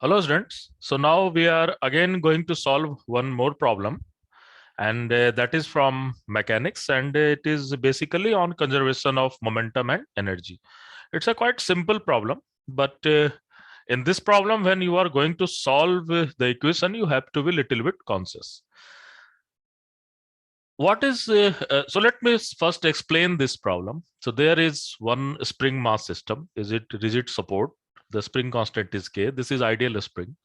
Hello students. So now we are again going to solve one more problem, and that is from mechanics, and it is basically on conservation of momentum and energy. It's a quite simple problem, but in this problem when you are going to solve the equation, you have to be little bit conscious. What is so let me first explain this problem. So there is one spring mass system. Is it rigid support? The spring constant is K. This is ideal spring,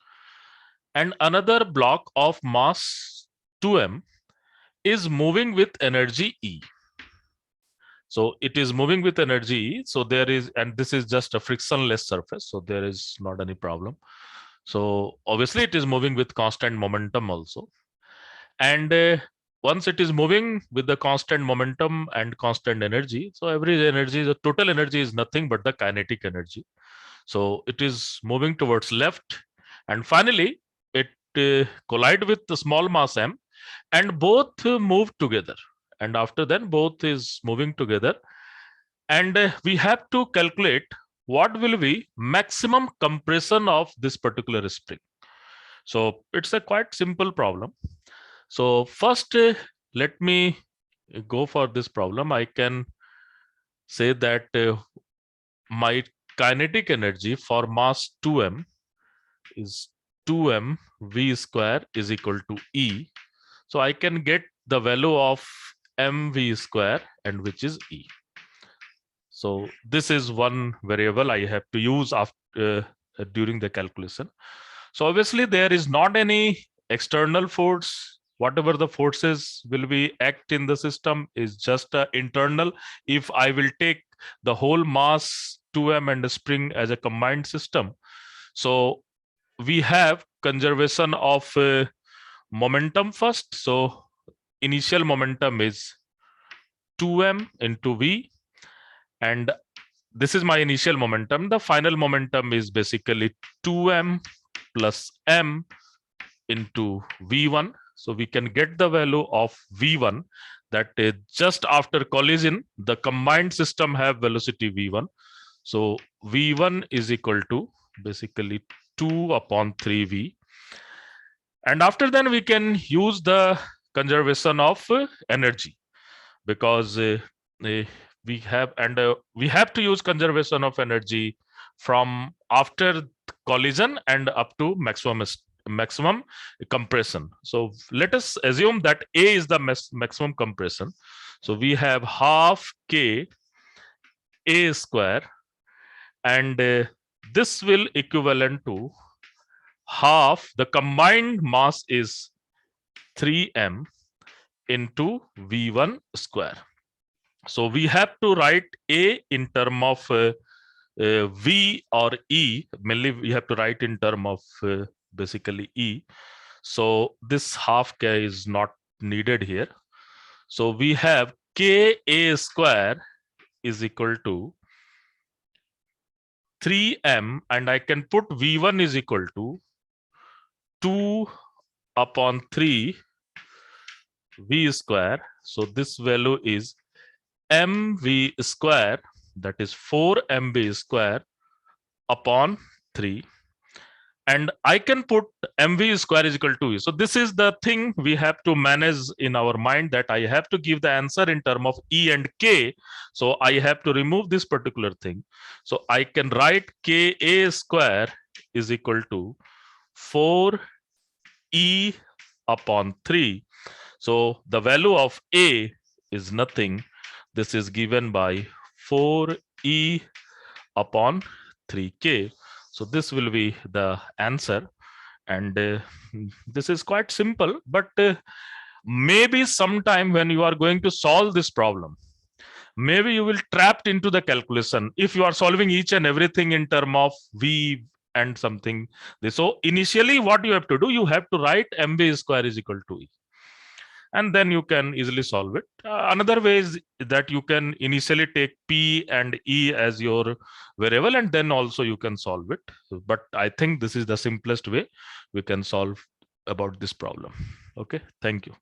and another block of mass 2m is moving with energy E. So it is moving with energy E. So there is, and this is just a frictionless surface, so there is not any problem. So obviously it is moving with constant momentum also. And once it is moving with the constant momentum and constant energy, so every energy, the total energy is nothing but the kinetic energy. So it is moving towards left, and finally it collide with the small mass m, and both move together. And after then both is moving together, and we have to calculate what will be maximum compression of this particular spring. So it's a quite simple problem. So first, let me go for this problem. I can say that my kinetic energy for mass 2m is 2m v square is equal to E. So I can get the value of mv square, and which is E. So this is one variable I have to use after during the calculation. So obviously there is not any external force. Whatever the forces will be act in the system is just internal. If I will take the whole mass 2m and the spring as a combined system, so we have conservation of momentum first. So initial momentum is 2m into v, and this is my initial momentum. The final momentum is basically 2m plus m into v1. So we can get the value of v1, that just after collision the combined system have velocity v1. So v1 is equal to basically 2 upon 3v, and after then we can use the conservation of energy, because uh, we have to use conservation of energy from after collision and up to maximum compression. So let us assume that A is the maximum compression. So we have half k a square, and this will equivalent to half the combined mass is 3m into v1 square. So we have to write A in term of V or E. Mainly we have to write in term of basically E. So this half k is not needed here. So we have k a square is equal to 3m, and I can put V1 is equal to 2 upon 3 v square. So this value is mv square, that is 4 mv square upon 3, and I can put mv square is equal to E. So this is the thing we have to manage in our mind, that I have to give the answer in term of E and K. So I have to remove this particular thing. So I can write Ka square is equal to 4E upon 3. So the value of A is nothing. This is given by 4E upon 3K. So this will be the answer. And this is quite simple, but maybe sometime when you are going to solve this problem, maybe you will trapped into the calculation if you are solving each and everything in term of V and something. So initially what you have to do, you have to write mv square is equal to E, and then you can easily solve it. Another way is that you can initially take P and E as your variable, and then also you can solve it. But I think this is the simplest way we can solve about this problem. Okay, thank you.